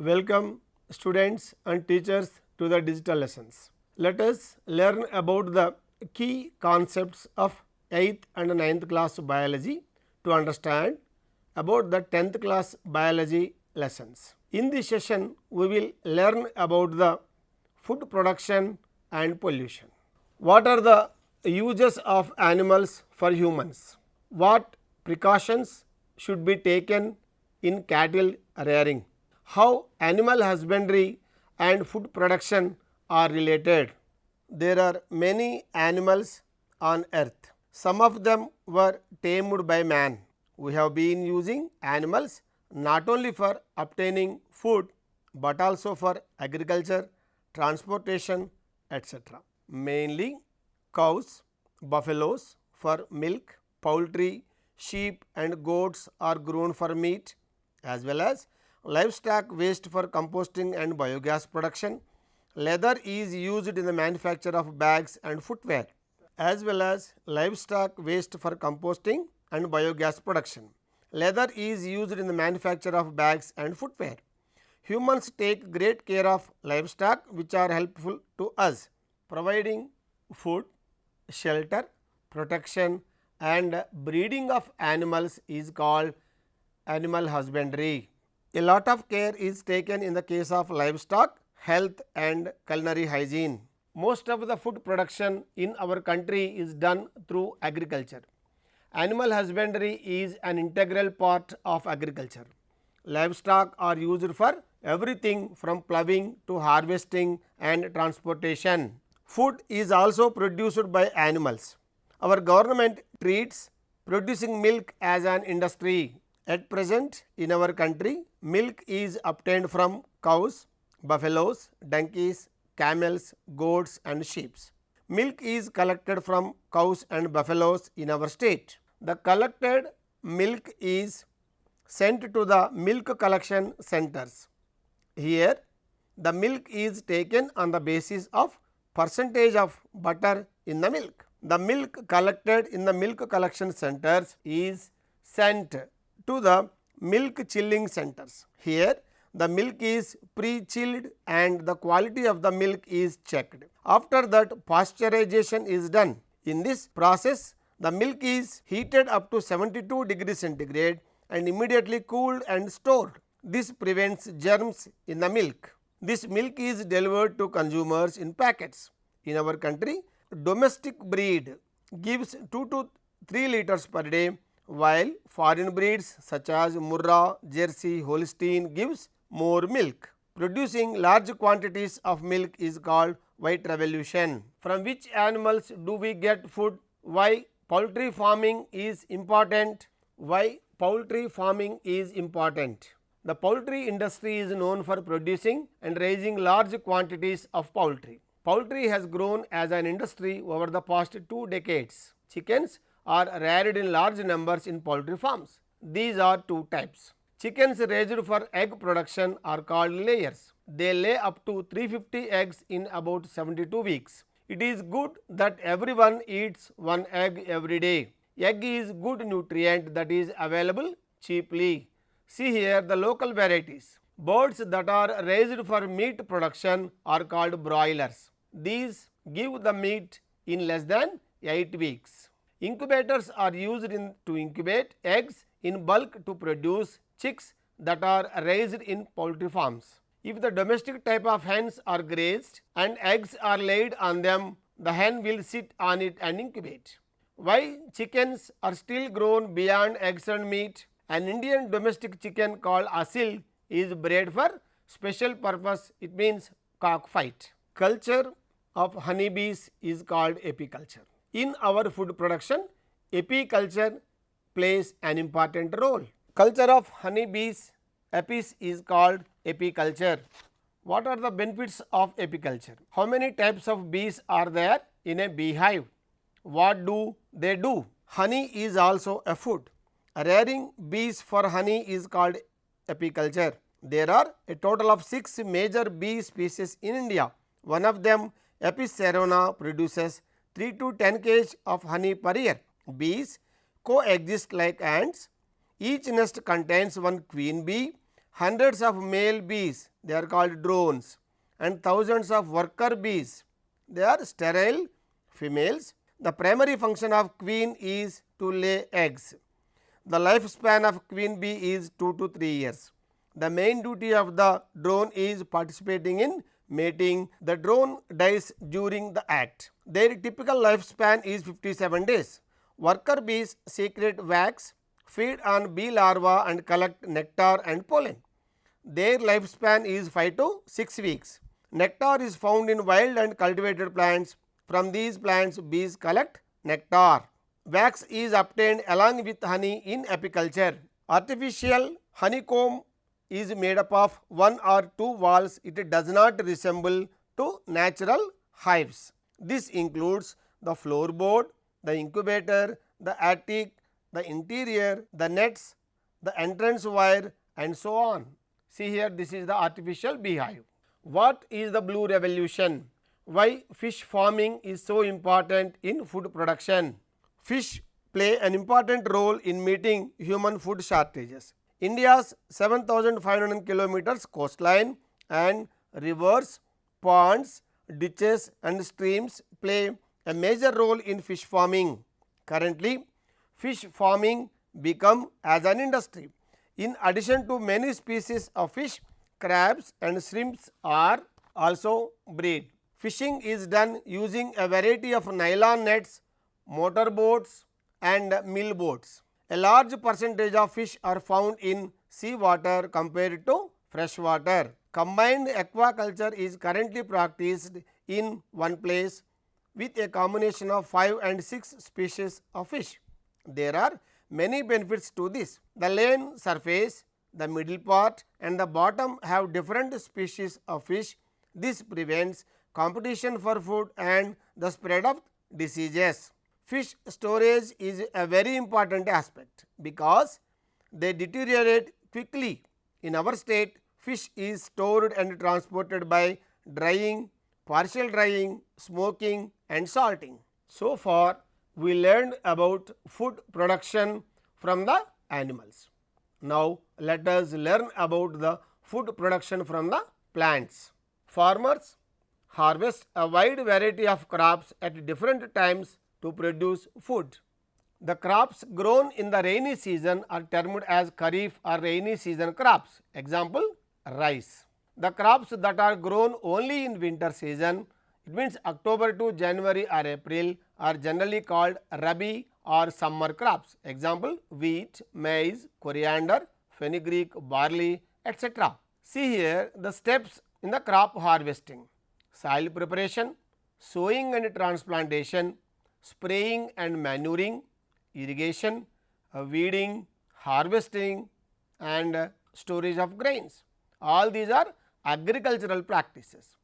Welcome students and teachers to the digital lessons. Let us learn about the key concepts of 8th and 9th class biology to understand about the 10th class biology lessons. In this session, we will learn about the food production and pollution. What are the uses of animals for humans? What precautions should be taken in cattle rearing? How animal husbandry and food production are related? There are many animals on earth. Some of them were tamed by man. We have been using animals not only for obtaining food, but also for agriculture, transportation, etc. Mainly cows, buffaloes for milk, poultry, sheep and goats are grown for meat, as well as livestock waste for composting and biogas production. Leather is used in the manufacture of bags and footwear, as well as livestock waste for composting and biogas production. Leather is used in the manufacture of bags and footwear. Humans take great care of livestock which are helpful to us, providing food, shelter, protection and breeding of animals is called animal husbandry. A lot of care is taken in the case of livestock, health and culinary hygiene. Most of the food production in our country is done through agriculture. Animal husbandry is an integral part of agriculture. Livestock are used for everything from ploughing to harvesting and transportation. Food is also produced by animals. Our government treats producing milk as an industry. At present in our country, milk is obtained from cows, buffaloes, donkeys, camels, goats and sheep. Milk is collected from cows and buffaloes in our state. The collected milk is sent to the milk collection centers. Here, the milk is taken on the basis of percentage of butter in the milk. The milk collected in the milk collection centers is sent to the milk chilling centers. Here, the milk is pre-chilled and the quality of the milk is checked. After that, pasteurization is done. In this process, the milk is heated up to 72 degrees centigrade and immediately cooled and stored. This prevents germs in the milk. This milk is delivered to consumers in packets. In our country, domestic breed gives 2 to 3 liters per day, while foreign breeds such as Murrah, Jersey, Holstein gives more milk. Producing large quantities of milk is called white revolution. From which animals do we get food? Why poultry farming is important? Why poultry farming is important? The poultry industry is known for producing and raising large quantities of poultry. Poultry has grown as an industry over the past 2 decades. Chickens are reared in large numbers in poultry farms. These are 2 types. Chickens raised for egg production are called layers. They lay up to 350 eggs in about 72 weeks. It is good that everyone eats 1 egg every day. Egg is good nutrient that is available cheaply. See here the local varieties. Birds that are raised for meat production are called broilers. These give the meat in less than 8 weeks. Incubators are used to incubate eggs in bulk to produce chicks that are raised in poultry farms. If the domestic type of hens are grazed and eggs are laid on them, the hen will sit on it and incubate. Why chickens are still grown beyond eggs and meat? An Indian domestic chicken called asil is bred for special purpose. It means cockfight. Culture of honeybees is called apiculture. In our food production, apiculture plays an important role. Culture of honeybees, apis is called apiculture. What are the benefits of apiculture? How many types of bees are there in a beehive? What do they do? Honey is also a food. Rearing bees for honey is called apiculture. There are a total of 6 major bee species in India. One of them, Apis cerana, produces 3 to 10 kg of honey per year. Bees coexist like ants. Each nest contains one queen bee hundreds of male bees, they are called drones, and thousands of worker bees, they are sterile females. The primary function of queen is to lay eggs. The lifespan of queen bee is 2 to 3 years. The main duty of the drone is participating in mating. The drone dies during the act. Their typical lifespan is 57 days. Worker bees secrete wax, feed on bee larvae and collect nectar and pollen. Their lifespan is 5 to 6 weeks. Nectar is found in wild and cultivated plants. From these plants, bees collect nectar. Wax is obtained along with honey in apiculture. Artificial honeycomb is made up of 1 or 2 walls. It does not resemble to natural hives. This includes the floorboard, the incubator, the attic, the interior, the nets, the entrance wire and so on. See here, this is the artificial beehive. What is the blue revolution? Why fish farming is so important in food production? Fish play an important role in meeting human food shortages. India's 7,500 kilometers coastline and rivers, ponds, ditches and streams play a major role in fish farming. Currently, fish farming become as an industry. In addition to many species of fish, crabs and shrimps are also bred. Fishing is done using a variety of nylon nets, motor boats and mill boats. A large percentage of fish are found in sea water compared to fresh water. Combined aquaculture is currently practiced in one place with a combination of 5 and 6 species of fish. There are many benefits to this. The land surface, the middle part and the bottom have different species of fish. This prevents competition for food and the spread of diseases. Fish storage is a very important aspect because they deteriorate quickly. In our state, fish is stored and transported by drying, partial drying, smoking and salting. So far, we learned about food production from the animals. Now, let us learn about the food production from the plants. Farmers harvest a wide variety of crops at different times to produce food. The crops grown in the rainy season are termed as kharif or rainy season crops. Example, rice. The crops that are grown only in winter season, it means October to January or April, are generally called rabi or summer crops. Example, wheat, maize, coriander, fenugreek, barley, etc. See here the steps in the crop harvesting: soil preparation, sowing and transplantation, spraying and manuring, irrigation, weeding, harvesting and storage of grains. All these are agricultural practices.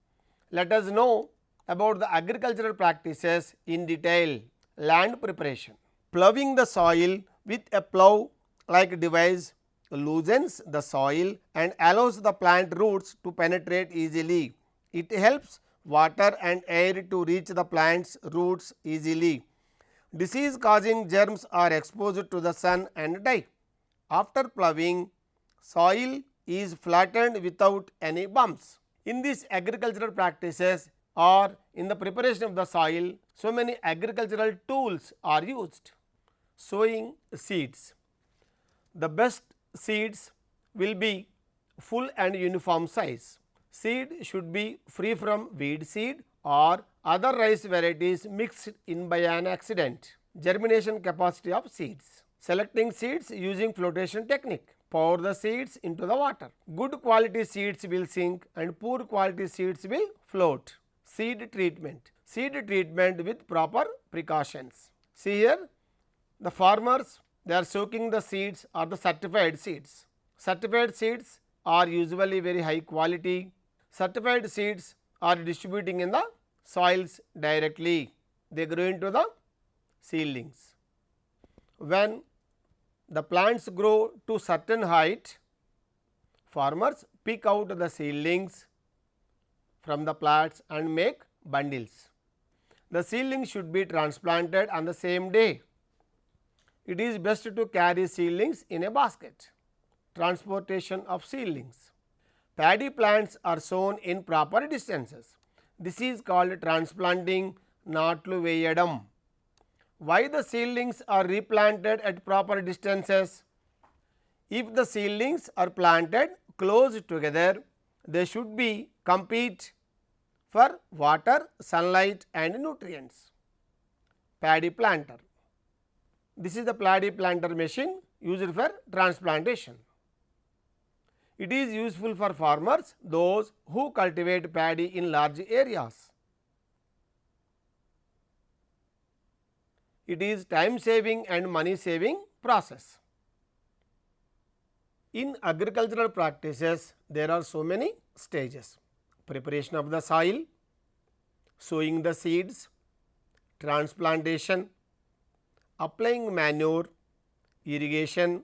Let us know about the agricultural practices in detail. Land preparation. Ploughing the soil with a plough-like device loosens the soil and allows the plant roots to penetrate easily. It helps water and air to reach the plant's roots easily. Disease causing germs are exposed to the sun and die. After ploughing, soil is flattened without any bumps. In these agricultural practices or in the preparation of the soil, so many agricultural tools are used. Sowing seeds. The best seeds will be full and uniform size. Seed should be free from weed seed or other rice varieties mixed in by an accident. Germination capacity of seeds. Selecting seeds using flotation technique. Pour the seeds into the water. Good quality seeds will sink and poor quality seeds will float. Seed treatment. Seed treatment with proper precautions. See here, the farmers, they are soaking the seeds or the certified seeds. Certified seeds are usually very high quality. Certified seeds are distributing in the soils directly. They grow into the seedlings. When the plants grow to certain height, farmers pick out the seedlings from the plants and make bundles. The seedlings should be transplanted on the same day. It is best to carry seedlings in a basket. transportation of seedlings. Paddy plants are sown in proper distances. This is called transplanting, నాట్లు వేయడం. Why the seedlings are replanted at proper distances? If the seedlings are planted close together, they should be compete for water, sunlight and nutrients. Paddy planter. This is the paddy planter machine used for transplantation. It is useful for farmers, those who cultivate paddy in large areas. It is time saving and money saving process. In agricultural practices, there are so many stages: preparation of the soil, sowing the seeds, transplantation, applying manure, irrigation,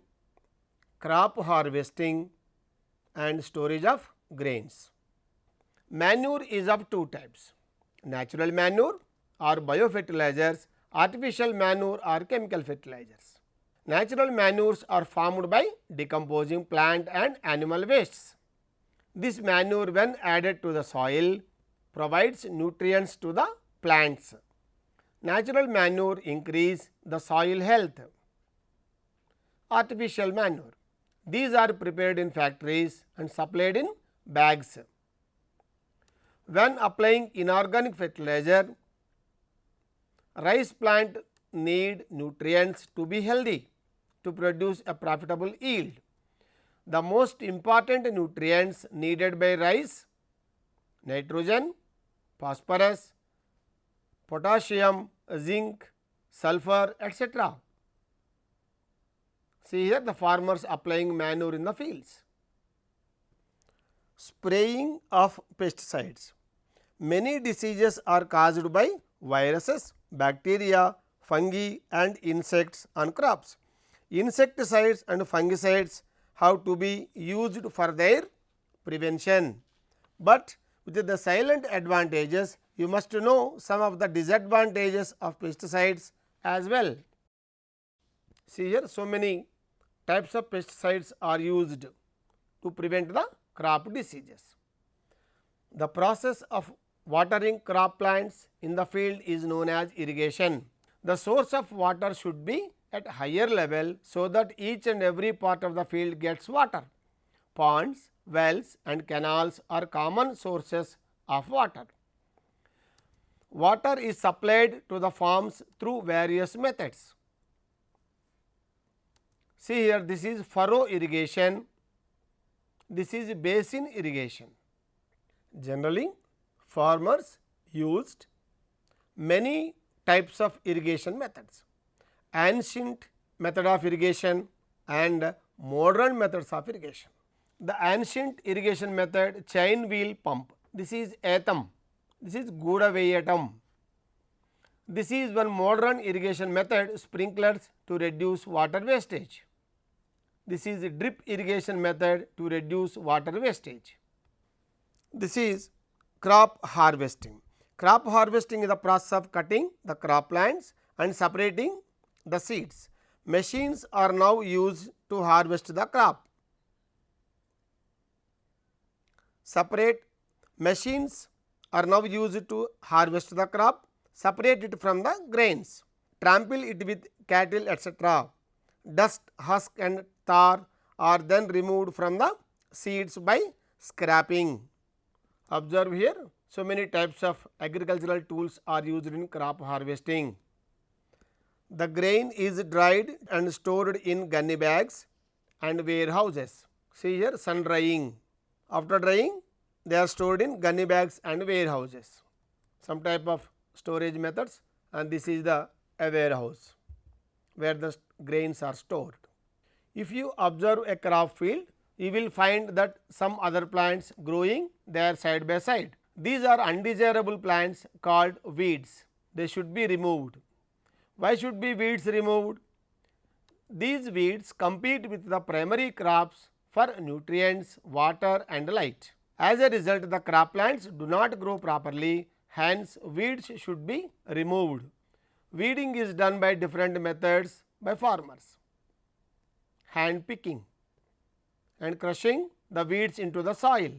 crop harvesting and storage of grains. Manure is of two types: natural manure or biofertilizers, artificial manure or chemical fertilizers. Natural manures are formed by decomposing plant and animal wastes. This manure, when added to the soil, provides nutrients to the plants. Natural manure increase the soil health. Artificial manure. These are prepared in factories and supplied in bags. When applying inorganic fertilizer, rice plant need nutrients to be healthy to produce a profitable yield. The most important nutrients needed by rice: nitrogen, phosphorus, potassium, zinc, sulfur, etc. See here the farmers applying manure in the fields. Spraying of pesticides. Many diseases are caused by viruses, bacteria, fungi and insects on crops. Insecticides and fungicides have to be used for their prevention, but with the silent advantages, you must know some of the disadvantages of pesticides as well. See here, so many types of pesticides are used to prevent the crop diseases. The process of watering crop plants in the field is known as irrigation. The source of water should be at higher level so that each and every part of the field gets water. Ponds, wells and canals are common sources of water. Water is supplied to the farms through various methods. See here, this is furrow irrigation, this is basin irrigation. Generally, farmers used many types of irrigation methods: ancient method of irrigation and modern methods of irrigation. The ancient irrigation method, chain wheel pump, this is Atham, this is Gudaveyatam. This is one modern irrigation method, sprinklers to reduce water wastage. This is drip irrigation method to reduce water wastage. This is crop harvesting. Crop harvesting is the process of cutting the crop plants and separating the seeds. Machines are now used to harvest the crop. Machines are now used to harvest the crop, separate it from the grains, trample it with cattle, etc. Dust, husk and tar are then removed from the seeds by scraping. Observe here, so many types of agricultural tools are used in crop harvesting. The grain is dried and stored in gunny bags and warehouses. See here, sun drying. After drying, they are stored in gunny bags and warehouses. Some type of storage methods, and this is the warehouse where the grains are stored. If you observe a crop field, you will find that some other plants growing there side by side. These are undesirable plants called weeds. They should be removed. Why should be weeds removed? These weeds compete with the primary crops for nutrients, water and light. As a result, the crop plants do not grow properly, hence weeds should be removed. Weeding is done by different methods by farmers. Hand picking. and crushing the weeds into the soil,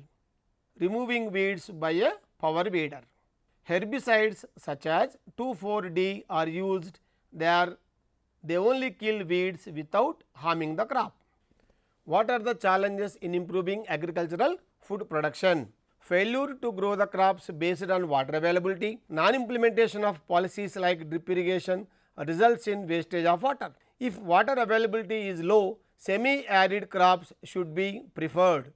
removing weeds by a power weeder. Herbicides such as 2,4-D are used. They only kill weeds without harming the crop. What are the challenges in improving agricultural food production? Failure to grow the crops based on water availability, non-implementation of policies like drip irrigation results in wastage of water. If water availability is low, semi-arid crops should be preferred.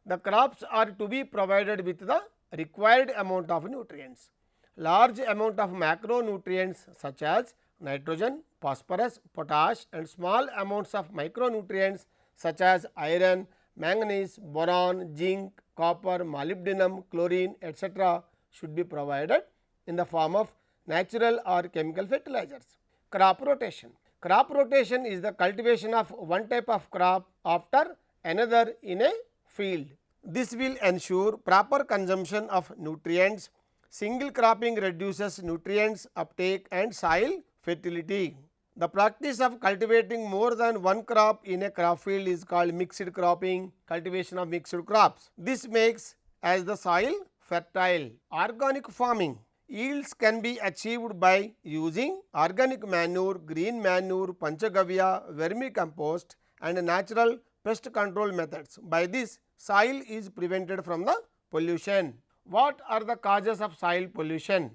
The crops are to be provided with the required amount of nutrients. Large amount of macronutrients such as nitrogen, phosphorus, potash and small amounts of micronutrients such as iron, manganese, boron, zinc, copper, molybdenum, chlorine, etc. should be provided in the form of natural or chemical fertilizers. Crop rotation. Crop rotation is the cultivation of one type of crop after another in a field. This will ensure proper consumption of nutrients. Single cropping reduces nutrients uptake and soil fertility. The practice of cultivating more than one crop in a crop field is called mixed cropping, cultivation of mixed crops. This makes as the soil fertile. Organic farming. Yields can be achieved by using organic manure, green manure, panchagavya, vermicompost and natural pest control methods. By this, soil is prevented from the pollution. What are the causes of soil pollution?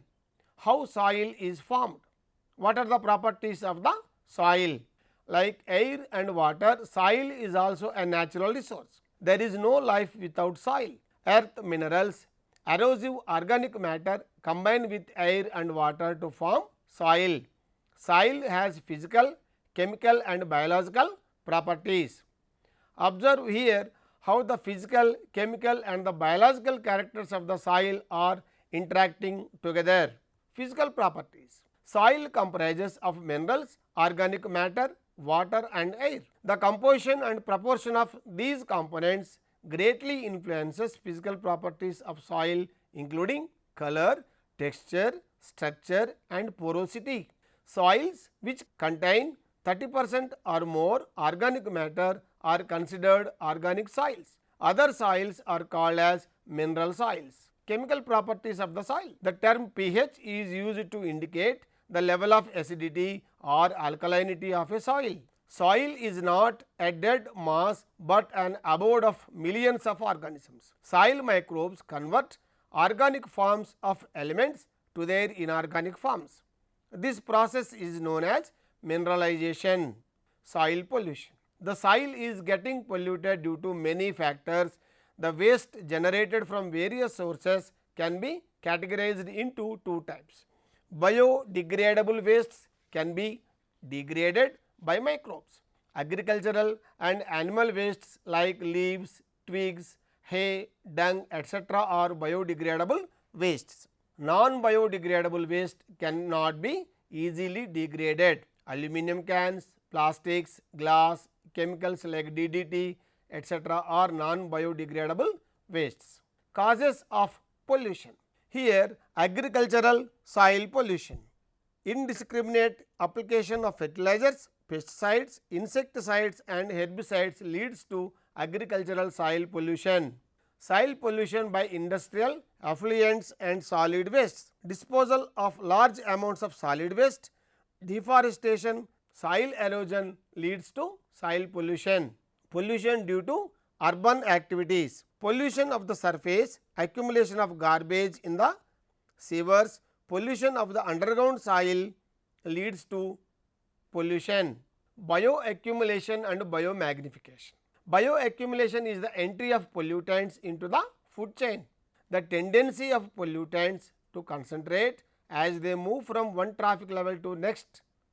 How soil is formed? What are the properties of the soil? Like air and water, soil is also a natural resource. There is no life without soil. Earth minerals, erosive organic matter combine with air and water to form soil. Soil has physical, chemical and biological properties. Observe here how the physical, chemical and the biological characters of the soil are interacting together. Physical properties. Soil comprises of minerals, organic matter, water and air. The composition and proportion of these components greatly influences physical properties of soil including color, texture, structure and porosity. Soils which contain 30% or more organic matter are considered organic soils. Other soils are called as mineral soils. Chemical properties of the soil. The term pH is used to indicate the level of acidity or alkalinity of a soil. Soil is not a dead mass but an abode of millions of organisms. Soil microbes convert organic forms of elements to their inorganic forms. This process is known as mineralization. Soil pollution. The soil is getting polluted due to many factors. The waste generated from various sources can be categorized into two types. Biodegradable wastes can be degraded by microbes. Agricultural and animal wastes like leaves, twigs, hay, dung, etc. are biodegradable wastes. Non-biodegradable waste cannot be easily degraded. Aluminum cans, plastics, glass, chemicals like DDT, etc. are non-biodegradable wastes. Causes of pollution. Here, agricultural soil pollution. Indiscriminate application of fertilizers, pesticides, insecticides and herbicides leads to agricultural soil pollution. Soil pollution by industrial effluents and solid wastes. Disposal of large amounts of solid waste, deforestation, soil erosion leads to soil pollution. Pollution due to urban activities. Pollution of the surface, accumulation of garbage in the sewers, pollution of the underground soil leads to pollution. Bioaccumulation and biomagnification. Bioaccumulation is the entry of pollutants into the food chain. The tendency of pollutants to concentrate as they move from one traffic level to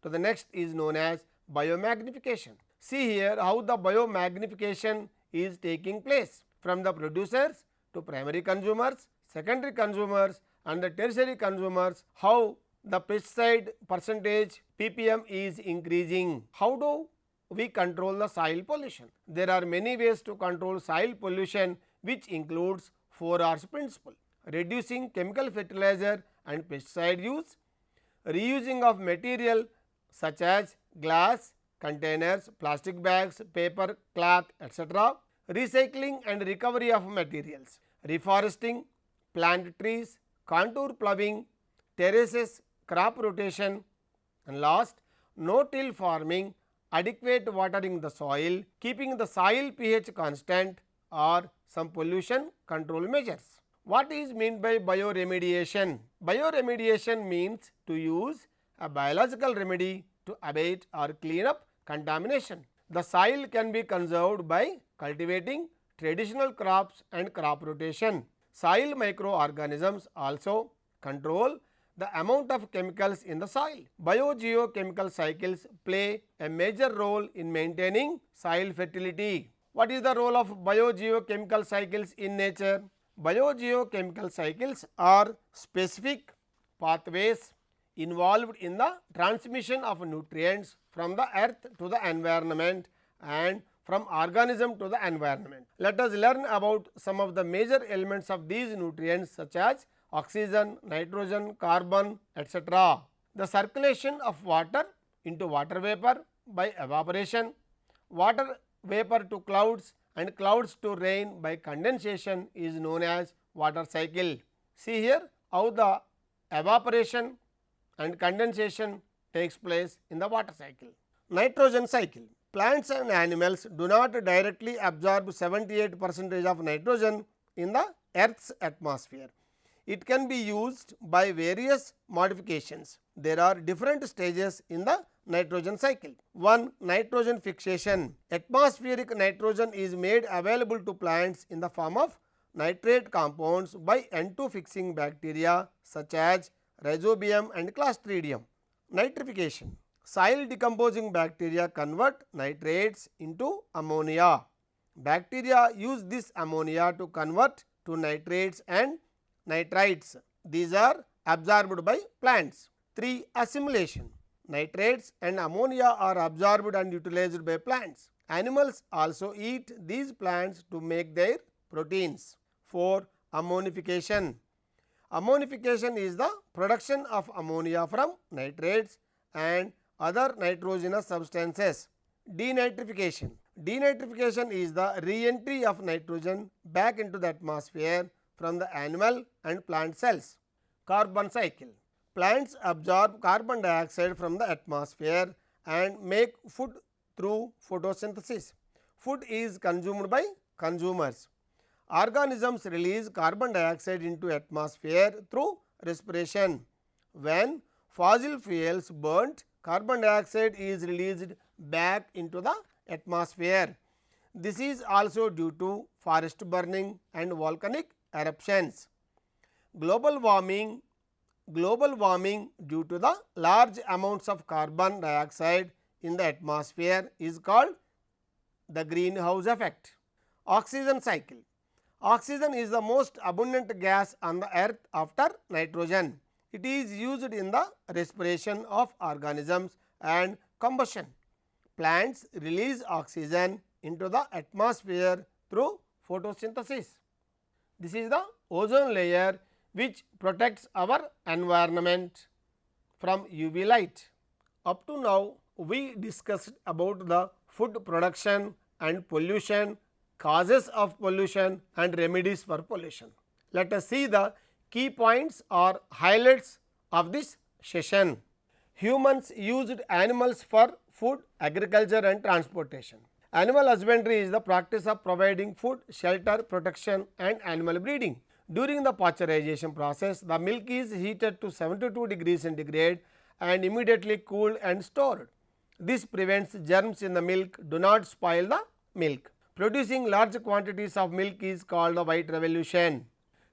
the next is known as biomagnification. See here how the biomagnification is taking place from the producers to primary consumers, secondary consumers and the tertiary consumers, how the pesticide percentage ppm is increasing. How do we control the soil pollution? There are many ways to control soil pollution, which includes 4 R's principle: reducing chemical fertilizer and pesticide use, reusing of material such as glass, containers, plastic bags, paper, cloth, etc., recycling and recovery of materials, reforesting, plant trees, contour ploughing, terraces, crop rotation, and last, no-till farming, adequate watering the soil, keeping the soil pH constant, or some pollution control measures. What is meant by bioremediation? Bioremediation means to use a biological remedy to abate or clean up contamination. The soil can be conserved by cultivating traditional crops and crop rotation. Soil microorganisms also control the amount of chemicals in the soil. Biogeochemical cycles play a major role in maintaining soil fertility. What is the role of biogeochemical cycles in nature? Biogeochemical cycles are specific pathways involved in the transmission of nutrients from the earth to the environment and from organism to the environment. Let us learn about some of the major elements of these nutrients such as oxygen, nitrogen, carbon, etc. The circulation of water into water vapor by evaporation, water vapor to clouds and clouds to rain by condensation is known as water cycle. See here how the evaporation and condensation takes place in the water cycle. Nitrogen cycle. Plants and animals do not directly absorb 78% of nitrogen in the Earth's atmosphere. It can be used by various modifications. There are different stages in the nitrogen cycle. 1. Nitrogen fixation. Atmospheric nitrogen is made available to plants in the form of nitrate compounds by N2 fixing bacteria such as Rhizobium and Clostridium. Nitrification. Soil decomposing bacteria convert nitrates into ammonia. Bacteria use this ammonia to convert to nitrates and nitrites. These are absorbed by plants. 3. Assimilation. Nitrates and ammonia are absorbed and utilized by plants. Animals also eat these plants to make their proteins. 4. Ammonification. Ammonification is the production of ammonia from nitrates and other nitrogenous substances. Denitrification. Denitrification is the re-entry of nitrogen back into the atmosphere from the animal and plant cells. Carbon cycle. Plants absorb carbon dioxide from the atmosphere and make food through photosynthesis. Food is consumed by consumers. Organisms release carbon dioxide into atmosphere through respiration. When fossil fuels burnt, carbon dioxide is released back into the atmosphere. This is also due to forest burning and volcanic eruptions. Global warming due to the large amounts of carbon dioxide in the atmosphere is called the greenhouse effect. Oxygen cycle. Oxygen is the most abundant gas on the earth after nitrogen. It is used in the respiration of organisms and combustion. Plants release oxygen into the atmosphere through photosynthesis. This is the ozone layer which protects our environment from UV light. Up to now, we discussed about the food production and pollution, causes of pollution and remedies for pollution. Let us see the key points or highlights of this session. Humans used animals for food, agriculture and transportation. Animal husbandry is the practice of providing food, shelter, protection and animal breeding. During the pasteurization process, the milk is heated to 72 degrees centigrade and immediately cooled and stored. This prevents germs in the milk do not spoil the milk. Producing large quantities of milk is called the white revolution.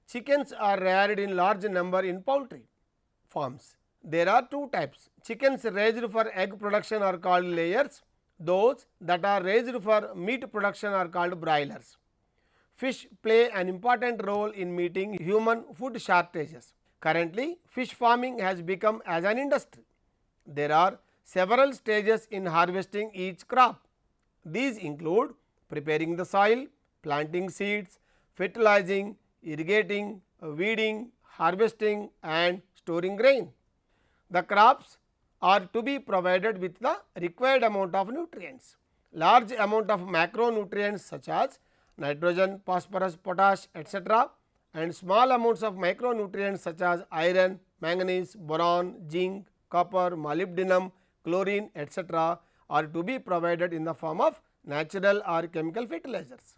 Chickens are reared in large number in poultry farms. There are two types. Chickens raised for egg production are called layers. Those that are raised for meat production are called broilers. Fish play an important role in meeting human food shortages. Currently, fish farming has become as an industry. There are several stages in harvesting each crop. These include preparing the soil, planting seeds, fertilizing, irrigating, weeding, harvesting and storing grain. The crops are to be provided with the required amount of nutrients. Large amount of macronutrients such as nitrogen, phosphorus, potash, etc., and small amounts of micronutrients such as iron, manganese, boron, zinc, copper, molybdenum, chlorine, etc., are to be provided in the form of natural or chemical fertilizers.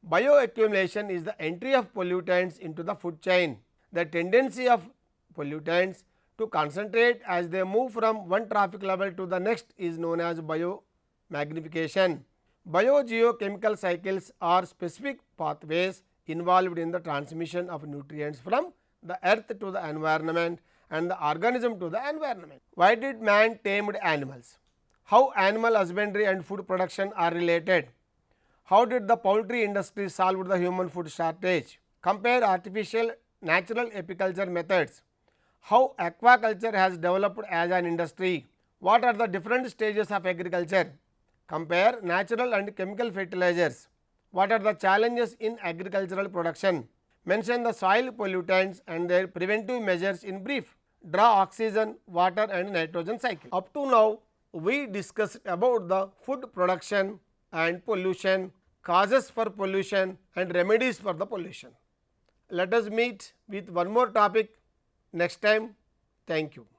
Bioaccumulation is the entry of pollutants into the food chain. The tendency of pollutants to concentrate as they move from one trophic level to the next is known as biomagnification. Biogeochemical cycles are specific pathways involved in the transmission of nutrients from the earth to the environment and the organism to the environment. Why did man tamed animals? How animal husbandry and food production are related? How did the poultry industry solve the human food shortage? Compare artificial natural apiculture methods. How aquaculture has developed as an industry? What are the different stages of agriculture? Compare natural and chemical fertilizers. What are the challenges in agricultural production? Mention the soil pollutants and their preventive measures in brief. Draw oxygen, water and nitrogen cycle. Up to now, we discussed about the food production and pollution, causes for pollution and remedies for the pollution. Let us meet with one more topic next time. Thank you.